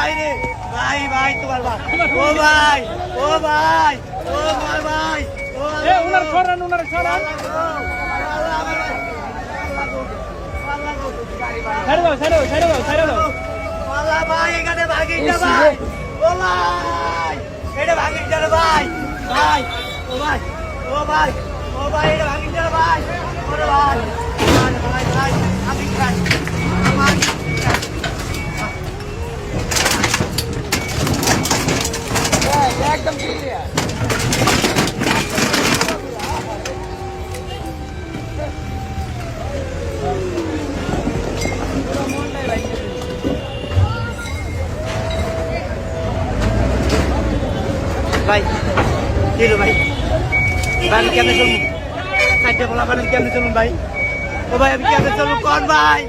ভাই রে ভাই ভাই তোমার ভাই ও ভাই ও ভাই ও আমার ভাই ও উনার সরান উনার সরান ছেড়ে দাও ছেড়ে দাও ছেড়ে দাও ছেড়ে দাও আল্লাহ ভাই এখানে ভাগিন না ভাই ও ভাই এটা ভাগিন না ভাই ভাই ও ভাই ও ভাই ও ভাই এটা ভাগিন না ভাই ওরে ভাই ভাই ভাই ভাই আমি খাই আমার একদম ক্লিয়ার ভাই দিলো ভাই ভাই আমি কেমনে চলবো চারটে বলা মানে কেমনে চলুন ভাই ও ভাই আমি কেমনে চলবো কোন ভাই